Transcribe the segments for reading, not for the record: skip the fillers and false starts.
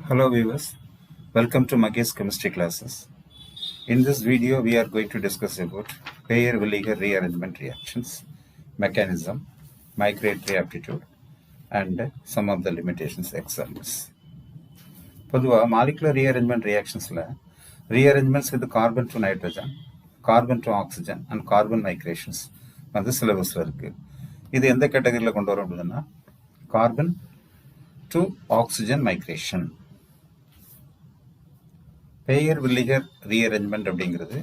Hello viewers, welcome to MAGESH chemistry classes. In this video, we are going to discuss about Baeyer Villiger rearrangement reactions, mechanism, migratory aptitude, and some of the limitations examples. பொதுவாக molecular rearrangement reactionsல rearrangements with carbon to nitrogen, carbon to oxygen, and carbon migrations வந்து சிலபஸ்ல இருக்கு. இது எந்த கேட்டகரியில் கொண்டு வரோம் அப்படின்னா carbon to oxygen migration. Baeyer Villiger rearrangement அப்படிங்கிறது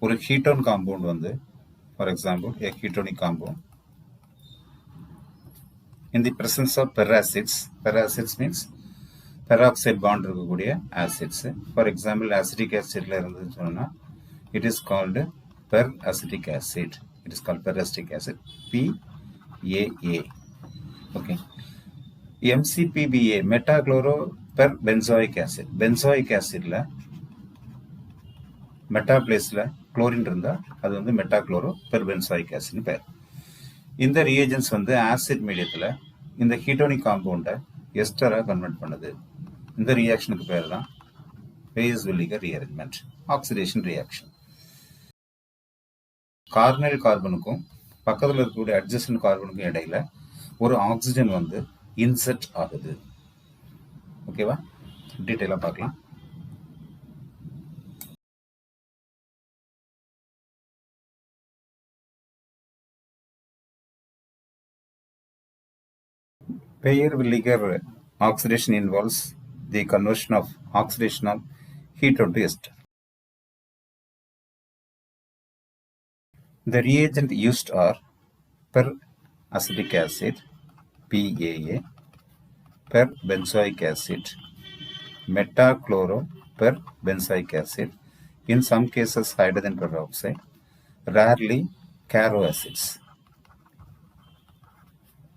ஒரு ketone compound வந்து for example a ketonic compound in the presence of peracids means peroxide bond இருக்கக்கூடிய acids. For example acetic acidல இருந்துன்னு சொன்னா it is called peracetic acid. It is called peracetic acid PAA. Okay. MCPBA metachloro benzoic acid. Benzoic acidல meta பிளேஸில் chlorine இருந்தால் அது வந்து மெட்டாக்ளோரோ benzoic ஆசிட்னு பேர். இந்த ரியேஜன்ஸ் வந்து ஆசிட் மீடியத்தில் இந்த கீட்டோனிக் காம்பவுண்டை எஸ்டராக கன்வெர்ட் பண்ணுது. இந்த ரியாக்ஷனுக்கு பேர் தான் பேயர் வில்லிகர் ரீஅரேஞ்ச்மெண்ட், ஆக்சிடேஷன் ரியாக்ஷன். கார்னல் கார்பனுக்கும் பக்கத்தில் இருக்கக்கூடிய அட்ஜஸ்டன்ட் கார்பனுக்கும் இடையில ஒரு ஆக்சிஜன் வந்து இன்செர்ட் ஆகுது. ஓகேவா, டீட்டெயிலாக பார்க்கலாம். Baeyer Villiger oxidation involves the conversion of oxidation of ketone to ester. The reagent used are peracetic acid PAA, perbenzoic acid, metachloroperbenzoic acid, in some cases hydrogen peroxide, rarely caro acids.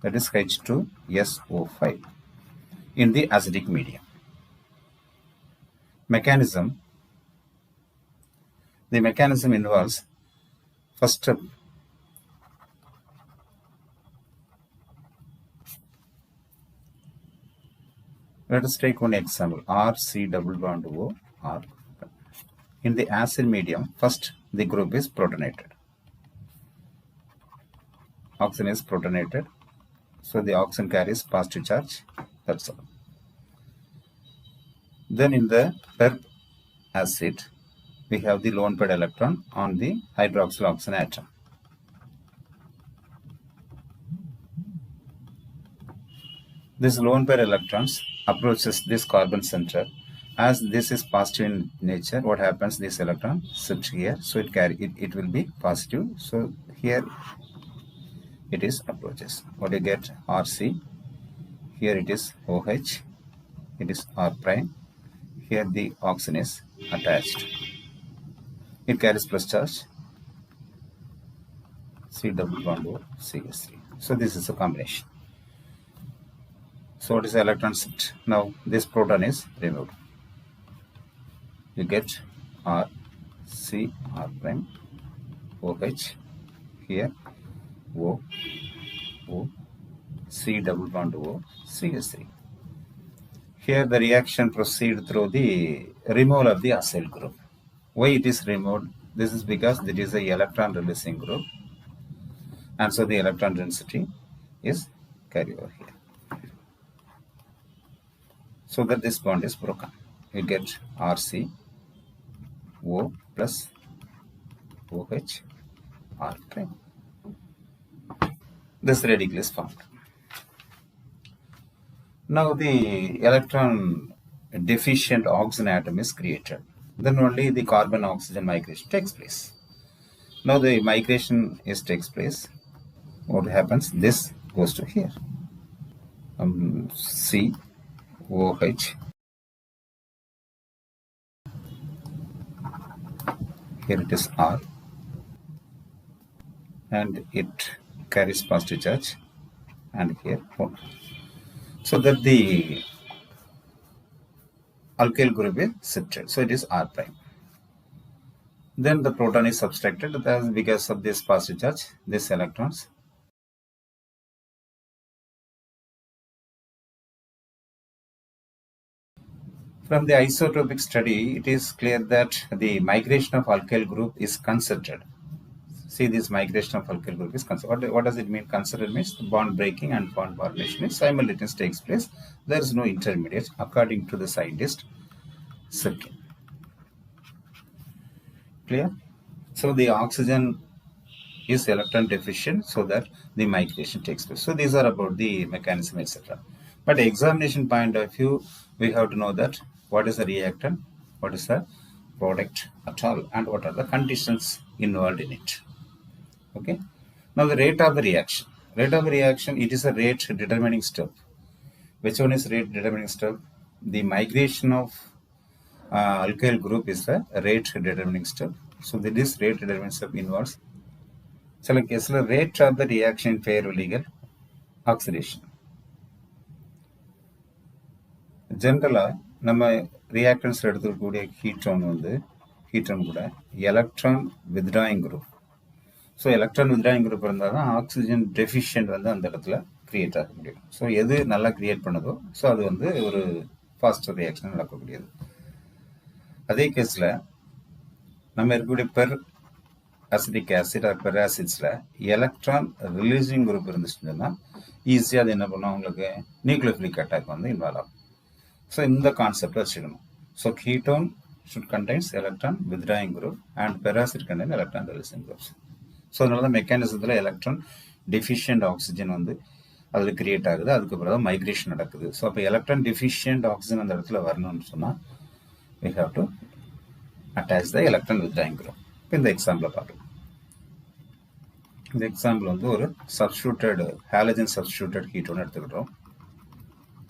That is H2SO5 in the acidic medium. Mechanism. The mechanism involves, first step, let us take one example, RC double bond O R. In the acid medium, first the group is protonated. Oxygen is protonated. So the oxygen carries positive charge, that's all. Then in the perp acid, we have the lone paired electron on the hydroxyl oxygen atom. This lone pair electrons approaches this carbon center. As this is positive in nature, what happens? This electron sits here, so it will be positive. So here it is approaches. What you get? RC. Here it is OH. It is R prime. Here the oxygen is attached. It carries plus charge. C double bond O CS3. So this is a combination. So what is the electron shift? Now this proton is removed. You get R C R prime OH. Here O O C double bond O CS3. Here the reaction proceeds through the removal of the acyl group. Why it is removed? This is because it is a electron releasing group, and so the electron density is carried over here, so that this bond is broken. You get RC O plus OH R prime. This radical is formed. Now the electron deficient oxygen atom is created. Then only the carbon oxygen migration takes place. Now the migration takes place. What happens? This goes to here. C OH. Here it is R, and it carries positive charge, and here O. So that the alkyl group is shifted. So it is R prime. Then the proton is subtracted because of this positive charge. These electrons From the isotopic study, it is clear that the migration of alkyl group is concerted. See, this migration of alkyl group is concerted. What does it mean? Concerted means bond breaking and bond formation is simultaneous takes place. There is no intermediate according to the scientist Sirkin. Clear? So the oxygen is electron deficient, so that the migration takes place. So these are about the mechanism, etc. But examination point of view, we have to know that what is the reactant, what is the product at all, and what are the conditions involved in it. Okay. Now the rate of the reaction. Rate of reaction, it is a rate determining step. Which one is rate determining step? The migration of alkyl group is the rate determining step. So this rate determining step involves சில கேஸில் rate of the reaction Baeyer Villiger oxidation. ஜென்ரலாக நம்ம reactants எடுத்துக்கக்கூடிய ketone கூட electron withdrawing group. So electron withdrawing group இருந்தால் தான் oxygen deficient அந்த இடத்துல கிரியேட் ஆக முடியும். ஸோ எது நல்லா கிரியேட் பண்ணுதோ ஸோ அது ஒரு ஃபாஸ்டர் ரியாக்ஷன் நடக்கக்கூடியது. அதே கேஸில் நம்ம இருக்கக்கூடிய per acetic acid or per ஆசிட்ஸில் எலக்ட்ரான் ரிலீசிங் குரூப் இருந்துச்சுன்னா ஈஸியாக அது என்ன பண்ணும், உங்களுக்கு நியூக்ளியோஃபிலிக் அட்டாக் இன்வால்வ் ஆகும். ஸோ இந்த கான்செப்டை வச்சுக்கணும். So ketone should contains electron withdrawing group and peracid contain electron releasing groups. So அதனால தான் மெக்கானிசத்தில் எலக்ட்ரான் டெஃபிஷியன்ட் ஆக்சிஜன் அதில் கிரியேட் ஆகுது. அதுக்கப்புறம் தான் மைக்ரேஷன் நடக்குது. ஸோ அப்போ எலக்ட்ரான் டெஃபிஷியன்ட் ஆக்சிஜன் அந்த இடத்துல வரணும்னு சொன்னால் we have to attach the electron withdrawing group. இப்போ இந்த எக்ஸாம்பிளை பார்க்கலாம். இந்த எக்ஸாம்பிள் ஒரு சப்ஸ்டியூட்டட் ஹாலஜன் சப்ஸ்டியூட்டட் ஹீட்டோன்னு எடுத்துக்கிட்டோம்.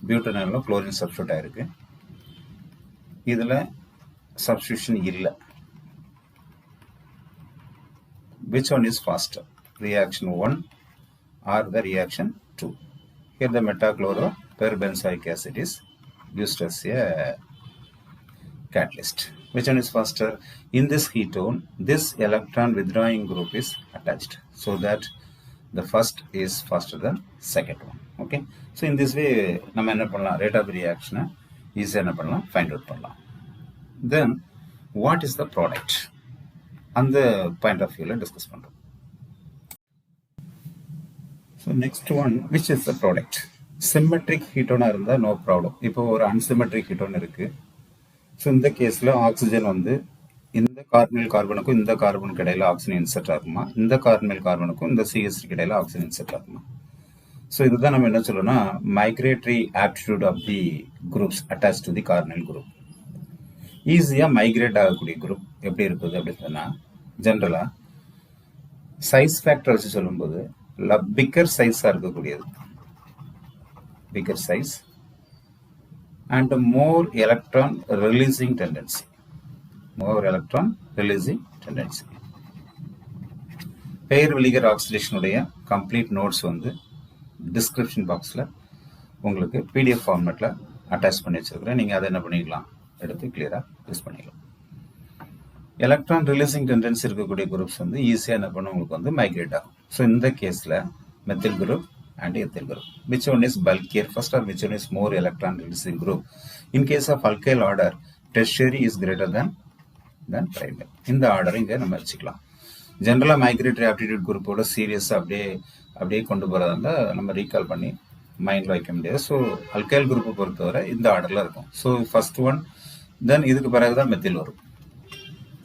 பியூட்டனாலும் குளோரின் சப்ஸ்டியூட் ஆயிருக்கு. இதில் substitution illa. Which one is faster? Reaction 1 or the reaction 2? Here the metachloro perbenzoic acid is used as a catalyst. Which one is faster? In this ketone, this electron withdrawing group is attached, so that the first is faster than second one. Okay. So in this way, நம்ம என்ன பண்ணலாம், rate of reaction ஈஸியாக என்ன பண்ணலாம், find out பண்ணலாம். Then what is the product? அந்த point of view discuss பண்றோம். So next one, which is the product? Symmetric ketone இருந்தா no problem. இப்போ ஒரு unsymmetric ketone இருக்கு. So இந்த கேஸ்ல ஆக்சிஜன் இந்த கார்பனில் கார்பனுக்கும் இந்த கார்பனுக்கு இடையில ஆக்சிஜன் இன்செர்ட் ஆகுமா, இந்த கார்பனில் கார்பனுக்கும் இந்த CH3 இடையில ஆக்சிஜன் இன்செர்ட் ஆகுமா? ஸோ இதுதான் நம்ம என்ன சொல்லணும்னா migratory aptitude of the groups attached to the carbonyl group. ஈஸியாக மைக்ரேட் ஆகக்கூடிய குரூப் எப்படி இருக்குது அப்படின்னு சொன்னால், ஜென்ரலாக சைஸ் ஃபேக்டர் வச்சு சொல்லும்போது பிக்கர் சைஸாக இருக்கக்கூடியது, bigger size and more electron releasing tendency, Baeyer Villiger ஆக்சிடேஷனுடைய கம்ப்ளீட் நோட்ஸ் டிஸ்கிரிப்ஷன் பாக்ஸில் உங்களுக்கு PDF ஃபார்மேட்டில் அட்டாச் பண்ணி வச்சிருக்கிறேன். நீங்கள் அதை என்ன பண்ணிக்கலாம், எடுத்து கிளியராக யூஸ் பண்ணிக்கலாம். எலக்ட்ரான் ரிலீசிங் டெண்டன்சி இருக்கக்கூடிய குரூப்ஸ் ஈஸியாக என்ன பண்ணும், உங்களுக்கு மைக்ரேட் ஆகும். ஸோ இந்த கேஸில் methyl group and ethyl group, which one is bulkier first or which one is more electron releasing group? In case of alkyl order, tertiary is greater than primary. இந்த ஆர்டரை இங்கே நம்ம வச்சுக்கலாம். ஜென்ரலாக மைக்ரேட்டரி ஆப்டிடியூட் குரூப்போட சீரியஸாக அப்படியே கொண்டு போகிறதா நம்ம ரீகால் பண்ணி மைண்டில் வைக்க முடியாது. ஸோ அல்கைல் குரூப்பை பொறுத்தவரை இந்த ஆர்டரில் இருக்கும். ஸோ ஃபர்ஸ்ட் ஒன், தென் இதுக்கு பிறகு தான் மெத்தில் வரும்.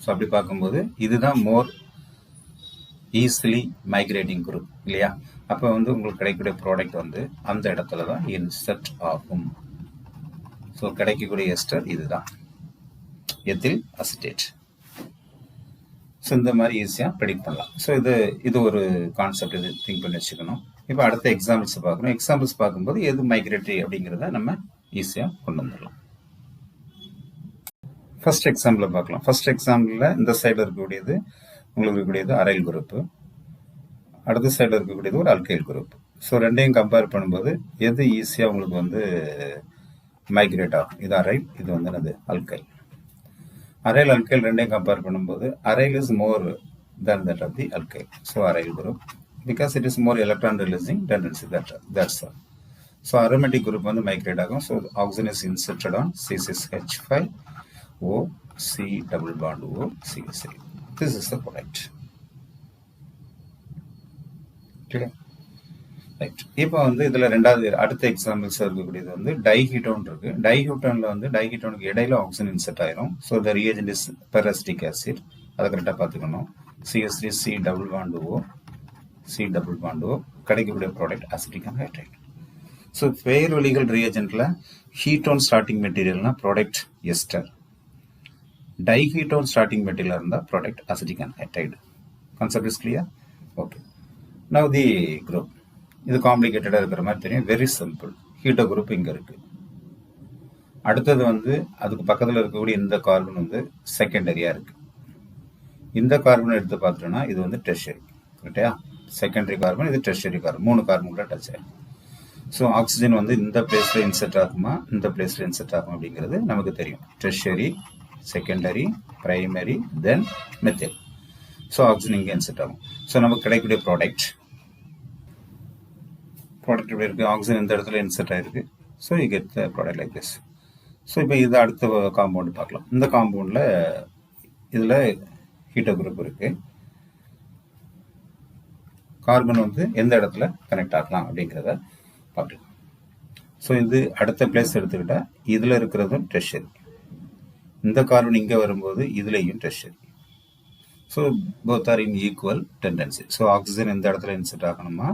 ஸோ அப்படி பார்க்கும்போது இதுதான் மோர் ஈஸிலி மைக்ரேட்டிங் குரூப் இல்லையா? அப்போ உங்களுக்கு கிடைக்கக்கூடிய ப்ராடக்ட் அந்த இடத்துல தான் இன்செர்ட் ஆகும். ஸோ கிடைக்கக்கூடிய எஸ்டர் இதுதான் எத்தில் அசிட்டேட். ஸோ இந்த மாதிரி ஈஸியாக ப்ரெடிக்ட் பண்ணலாம். ஸோ இது ஒரு கான்செப்ட், இது திங்க் பண்ணி வச்சுக்கணும். இப்போ அடுத்த எக்ஸாம்பிள்ஸ் பார்க்கணும். எக்ஸாம்பிள்ஸ் பார்க்கும்போது எது மைக்ரேட்டரி அப்படிங்கிறத நம்ம ஈஸியாக கொண்டு வந்துடலாம். ஃபர்ஸ்ட் எக்ஸாம்பிள் பார்க்கலாம். ஃபர்ஸ்ட் எக்ஸாம்பிளில் இந்த சைடில் இருக்கக்கூடியது உங்களுக்கு இருக்கக்கூடியது அரைல் குரூப்பு, அடுத்த சைடில் இருக்கக்கூடியது ஒரு அல்கைல் குரூப். ஸோ ரெண்டையும் கம்பேர் பண்ணும்போது எது ஈஸியாக உங்களுக்கு மைக்ரேட் ஆகும்? இது அரைல், இது என்னது அல்கைல். அரைல் அல்கைல் ரெண்டையும் கம்பேர் பண்ணும்போது aryl is more than that of the alkyl. So aryl group, because it is more electron releasing tendency, that's all. So aromatic group வந்து migrate ஆகும். So oxygen is inserted on C6H5 O C double bond O C3. This is the product. Clear? Right. இப்போ வந்து இதில் ரெண்டாவது அடுத்த examples இருக்கக்கூடியது வந்து டைஹீட்டோன் இருக்கு. டைஹீட்டோனில் வந்து டைஹீட்டோனுக்கு இடையில ஆக்சிஜன் இன்செர்ட் ஆயிரும். So the reagent is peracetic acid. அதை கரெக்டாக பார்த்துக்கணும். CH3 C double bond O C double bond O கிடைக்கக்கூடிய product acetic anhydride. So Baeyer Villiger ரியேஜென்ட்ல ஹீட்டோன் ஸ்டார்டிங் மெட்டீரியல்னா product ester. Diketone starting material இருந்தால் product acetic anhydride. Concept is clear? Okay. Now the group. இது காம்ப்ளிகேட்டடாக இருக்கிற மாதிரி தெரியும். Very simple. ஹீட்டோ group இங்கே இருக்கு. அடுத்தது வந்து அதுக்கு பக்கத்தில் இருக்கக்கூடிய இந்த கார்பன் வந்து செகண்டரியாக இருக்கு. இந்த கார்பன் எடுத்து பார்த்துட்டோம்னா இது வந்து டெர்ஷரி. கரெக்டா? செகண்டரி கார்பன், இது டெர்ஷரி கார்பன். 3 கார்பன் கூட டச் ஆகும். ஸோ ஆக்சிஜன் வந்து இந்த பிளேஸில் இன்செர்ட் ஆகுமா, இந்த பிளேஸில் இன்செர்ட் ஆகும் அப்படிங்கிறது நமக்கு தெரியும். டெர்ஷரி, செகண்டரி, பிரைமரி, தென் மெத்தில். ஸோ ஆக்சிஜன் இங்கே இன்செர்ட் ஆகும். ஸோ நமக்கு கிடைக்கக்கூடிய ப்ராடக்ட் எப்படி இருக்குது? ஆக்சிஜன் இந்த இடத்துல இன்செர்ட் ஆயிருக்கு. So you get the product like this. So இப்போ இது அடுத்த காம்பவுண்டு பார்க்கலாம். இந்த காம்பவுண்டில் இதில் ஹீட்டோ குரூப் இருக்கு. கார்பன் வந்து எந்த இடத்துல கனெக்ட் ஆகலாம் அப்படிங்கிறத பார்க்கலாம். ஸோ இது அடுத்த பிளேஸ் எடுத்துக்கிட்டால் இதில் இருக்கிறதும் டெர்ஷரி. இந்த கார்பன் இங்கே வரும்போது இதுலேயும் tertiary. So both are in equal tendency. So oxygen இந்த இடத்துல இன்செர்ட் ஆகணுமா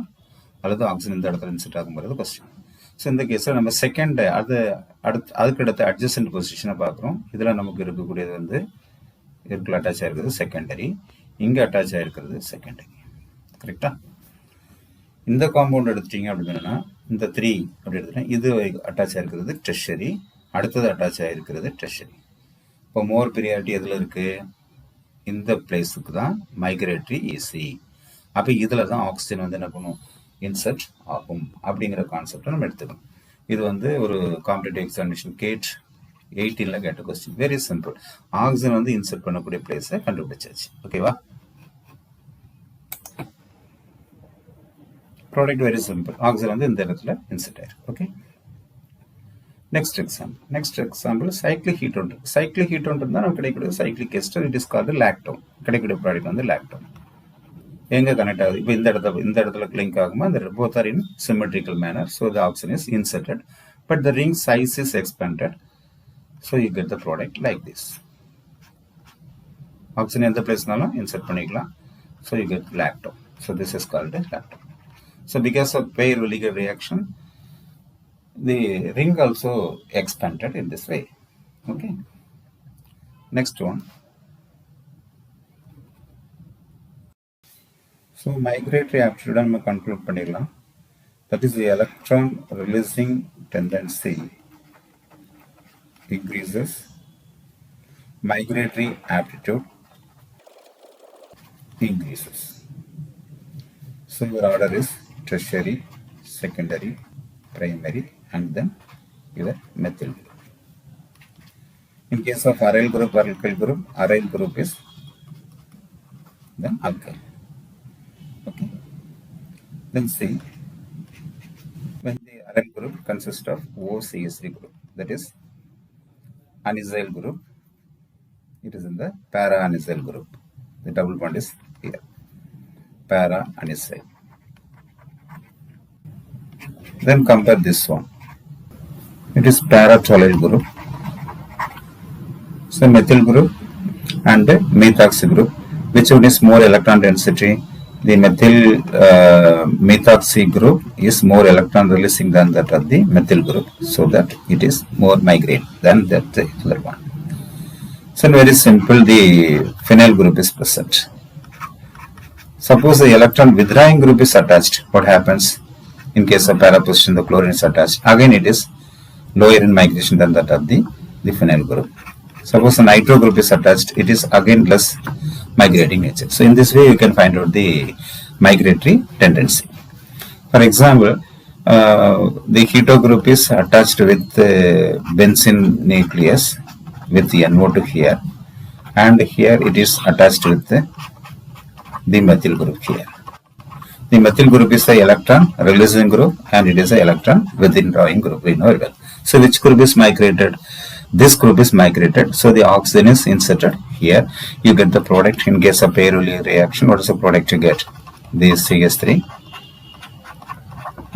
அல்லது ஆக்சிஜன் இந்த இடத்துல இன்செர்ட் ஆகும்போது கொஸ்டின். ஸோ இந்த கேஸில் நம்ம செகண்ட் அதுக்கு அடுத்த அட்ஜசன்ட் பொசிஷனை பார்க்குறோம். இதில் நமக்கு இருக்கக்கூடியது வந்து இதுக்குள்ள அட்டாச் ஆகிருக்கிறது செகண்டரி, இங்கே அட்டாச் ஆகிருக்கிறது செகண்டரி. கரெக்டா? இந்த காம்பவுண்ட் எடுத்துட்டீங்க அப்படின்னா இந்த 3 அப்படி எடுத்துட்டேன். இது அட்டாச் ஆகிருக்கிறது டெர்ஷரி, அடுத்தது அட்டாச் ஆகிருக்கிறது டெர்ஷரி. இப்போ மோர் பிரியாரிட்டி எதில் இருக்குது? இந்த பிளேஸுக்கு தான் மைக்ரேட்டரி ஈஸி. அப்போ இதில் தான் ஆக்சிஜன் வந்து என்ன பண்ணும்? இன்செர்ட் ஆகும் அப்படிங்கிற கான்செப்டை நம்ம எடுத்துக்கணும். இது வந்து ஒரு காம்படிட்டிவ் எக்ஸாமினேஷன் கேட் 18ல் கேட்ட கொஸ்டின். Very simple. ஆக்சிஜன் வந்து இன்செர்ட் பண்ணக்கூடிய பிளேஸை கண்டுபிடிச்சாச்சு. ஓகேவா? Product very simple. ஆக்சிஜன் வந்து இந்த இடத்துல இன்செர்ட் ஆயிருக்கு. Okay. Next example cyclic ketone. Cyclic ketone இருந்தால் நமக்கு கிடைக்கக்கூடிய cyclic ester. It is called lactone. கிடைக்கக்கூடிய ப்ராடக்ட் வந்து லாக்டோன். எங்கே கனெக்ட் ஆகுது? இப்போ இந்த இடத்துல லிங்க் ஆகுமா? இந்த both are in symmetrical manner. So the oxygen is inserted, but the ring size is expanded. So you get the product like this. Oxygen எந்த பிளேஸ்னாலும் இன்செர்ட் பண்ணிக்கலாம். So you get lactone. So this is called a lactone. So because of Baeyer Villiger reaction, the ring also expanded in this way. Okay. Next one. So migratory aptitude நம்ம conclude பண்ணிடலாம். That is the electron releasing tendency increases, migratory aptitude increases. So your order is tertiary, secondary, primary, and then your methyl group. In case of aryl group or alkyl group, aryl group is then alkyl. Okay. Then see, when the aryl group consists of OCH3 group, that is anisyl group, it is in the para-anisyl group. The double bond is here, para-anisyl. Then compare this one. It is para-toluene group. So methyl group and methoxy group. Which one is more electron density? The methyl methoxy group is more electron releasing than that of the methyl group, so that it is more migrate than that the other one. So very simple, the phenyl group is present. Suppose the electron withdrawing group is attached, what happens? In case of para position, the chlorine is attached. Again, it is lower in migration than that of the phenyl group. Suppose the nitro group is attached, it is again less migrating nature. So in this way, you can find out the migratory tendency. For example, the keto group is attached with benzene nucleus with the NO2 here, and here it is attached with the methyl group here. The methyl group is the electron releasing group and it is the electron withdrawing group. We know it well. So which group is migrated? This group is migrated. So the oxygen is inserted here. You get the product in case of Baeyer Villiger reaction. What is the product you get? This CH3.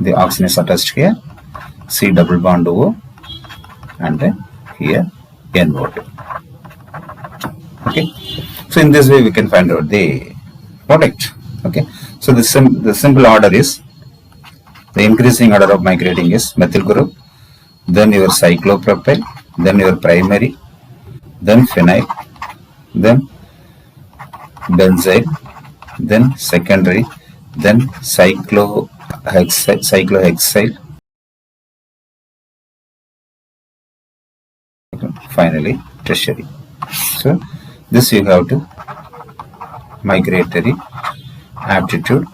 The oxygen is attached here. C double bond O and then here NO2. Okay. So in this way we can find out the product. Okay. So the simple order is, the increasing order of migrating is methyl group, then your cyclopropyl, then your primary, then phenyl, then benzyl, then secondary, then cyclohexyl, finally tertiary. So this you have to migratory aptitude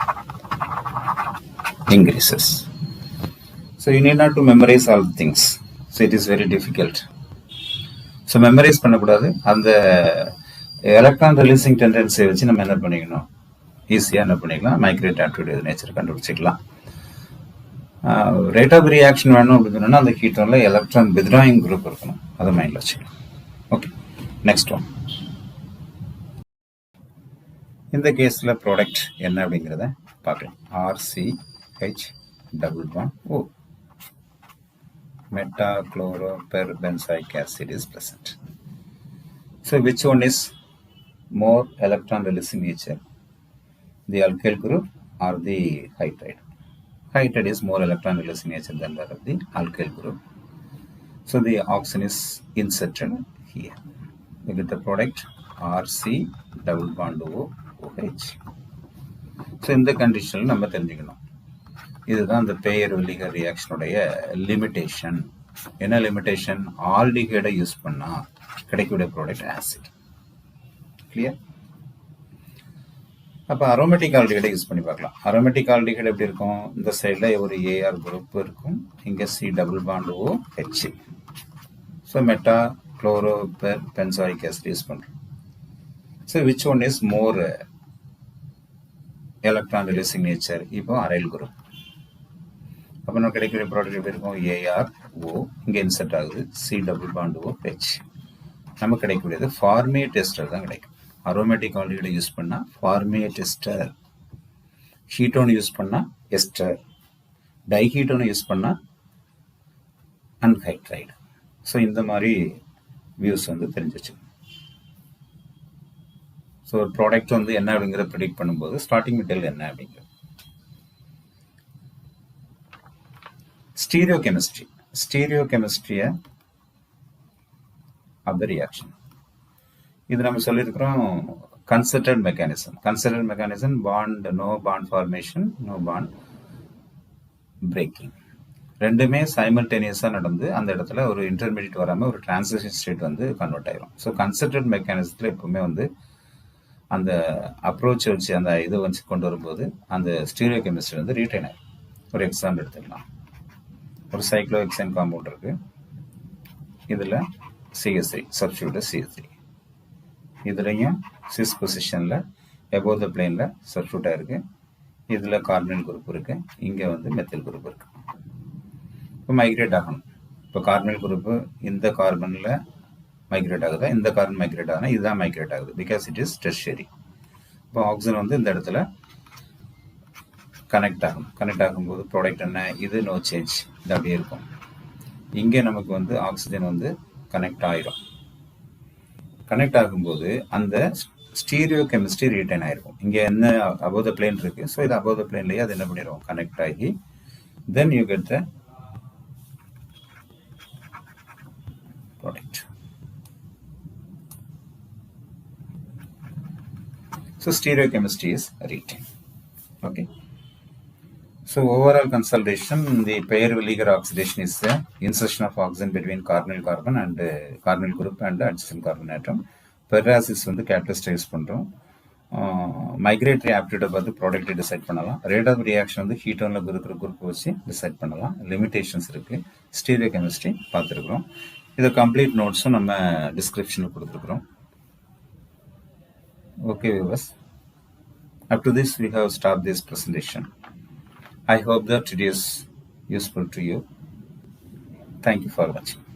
increases. So you need not to memorize all the things. So it is very difficult. So memorize பண்ணக்கூடாது. அந்த electron releasing டெண்டன்சியை வச்சு நம்ம என்ன பண்ணிக்கணும், ஈஸியாக என்ன பண்ணிக்கலாம், migrate aptitude nature கண்டுபிடிச்சிக்கலாம். ரேட் ஆஃப் ரியாக்ஷன் வேணும் அப்படின்னு சொன்னால் அந்த கீட்டோனில் எலக்ட்ரான் வித்ட்ராயிங் குரூப் இருக்கணும். அதை மைண்டில் வச்சுக்கலாம். Okay, next one. இந்த கேஸில் ப்ராடக்ட் என்ன அப்படிங்கிறத பார்க்கலாம். RCH double bond O. Metachlorobenzoic acid is present. So which one is more electron releasing nature? The alkyl group or the hydride? Hydride is more electron releasing nature than that of the alkyl group. So the oxygen is inserted here. We get the product RC double bond OH. So in the condition நம்ம தெரிஞ்சுக்கணும், இதுதான் இந்த Baeyer Villiger reaction உடைய limitation. என்ன limitation? ஆல்டிஹைடை use பண்ணா கிடைக்கக்கூடிய product acid. Clear? அப்போ aromatic ஆல்டிஹைடை use பண்ணி பார்க்கலாம். அரோமேட்டிக் ஆல்டிஹைடு எப்படி இருக்கும்? இந்த சைடில் ஒரு ஏஆர் குரூப் இருக்கும், இங்கே C double bond OH. So meta chlorobenzoic acid use பண்ணுறோம். So which one is more electron releasing nature? இப்போ அரைல் குரூப். அப்போ நம்ம கிடைக்கக்கூடிய ப்ராடக்ட் எப்படி இருக்கும்? ஏஆர் ஓ இங்கே இன்செர்ட் ஆகுது, சி டபுள் பாண்ட் OH. நமக்கு கிடைக்கக்கூடியது ஃபார்மேட் எஸ்டர் தான் கிடைக்கும். அரோமேட்டிக் ஆல்டிஹைடை யூஸ் பண்ணால் ஃபார்மேட் எஸ்டர், ஹீட்டோன் யூஸ் பண்ணால் எஸ்டர், டைஹீட்டோனை யூஸ் பண்ணால் அன்ஹைட்ரைடு. ஸோ இந்த மாதிரி வியூஸ் வந்து தெரிஞ்சு வச்சுக்கணும். ஸோ ஒரு ப்ராடக்ட் வந்து என்ன அப்படிங்கிறத ப்ரெடிக்ட் பண்ணும்போது ஸ்டார்டிங் மெட்டீரியல் என்ன அப்படிங்கிறது. ஸ்டீரியோகெமிஸ்ட்ரியை ஆஃப் த ரியாக்ஷன் இது நம்ம சொல்லியிருக்கிறோம். Concerted mechanism, bond, no bond formation, no bond breaking, ரெண்டுமே சைமல்டேனியஸாக நடந்து அந்த இடத்துல ஒரு இன்டர்மீடியட் வராமல் ஒரு டிரான்சிஷன் ஸ்டேட் வந்து கன்வெர்ட் ஆயிரும். ஸோ கன்சர்டட் மெக்கானிசத்தில் எப்பவுமே வந்து அந்த அப்ரோச் வச்சு அந்த இதை வச்சு கொண்டு வரும்போது அந்த ஸ்டீரியோகெமிஸ்ட்ரி வந்து ரீட்டைன் ஆகும். ஒரு எக்ஸாம்பிள் எடுத்துக்கலாம். ஒரு சைக்ளோஹெக்சேன் காம்பவுண்ட் இருக்கு, இதில் CH3 சப்ஸ்டிடியூட் CH3, இதுலையும் சிஸ் பொசிஷனில் எபோவ் த பிளேனில் சப்ஸ்டிடியூட் ஆயிருக்கு. இதில் கார்பனைல் குரூப் இருக்கு, இங்கே வந்து மெத்தில் குரூப் இருக்கு. இப்போ மைக்ரேட் ஆகணும். இப்போ கார்பனைல் குரூப்பு இந்த கார்பனில் மைக்ரேட் ஆகுதா, இந்த கார்பன் மைக்ரேட் ஆகுதுன்னா இதுதான் மைக்ரேட் ஆகுது, பிகாஸ் இட் இஸ் டெர்ஷியரி. இப்போ ஆக்சிஜன் வந்து இந்த இடத்துல கனெக்ட் ஆகும்போது ப்ராடக்ட் என்ன? இது நோ சேஞ்ச், இது அப்படியே இருக்கும். இங்கே நமக்கு வந்து ஆக்சிஜன் வந்து கனெக்ட் ஆயிரும். கனெக்ட் ஆகும்போது அந்த ஸ்டீரியோ கெமிஸ்ட்ரி ரீட்டைன் ஆயிருக்கும். இங்கே என்ன அபோவ் த பிளேன் இருக்கு, ஸோ இது அபோவ் த பிளேன்லேயே அது என்ன பண்ணிடும், கனெக்ட் ஆகி then you get the product. So stereochemistry is retained. Okay. So overall consolidation, the Baeyer Villiger oxidation is the insertion of oxygen between carbonyl carbon and carbonyl group and adjacent carbon atom. Paralysis வந்து catalyst use பண்றோம். Migratory aptitude பார்த்து product decide பண்ணலாம். Rate of reaction வந்து ஹீட்டோன்ல இருக்கிற group வச்சு decide பண்ணலாம். Limitations இருக்கு. Stereo chemistry பார்த்துருக்குறோம். இதை கம்ப்ளீட் நோட்ஸும் நம்ம டிஸ்கிரிப்ஷனில் கொடுத்துருக்குறோம். Okay viewers, Up to this, we have stopped this presentation. I hope that it is useful to you. Thank you for watching.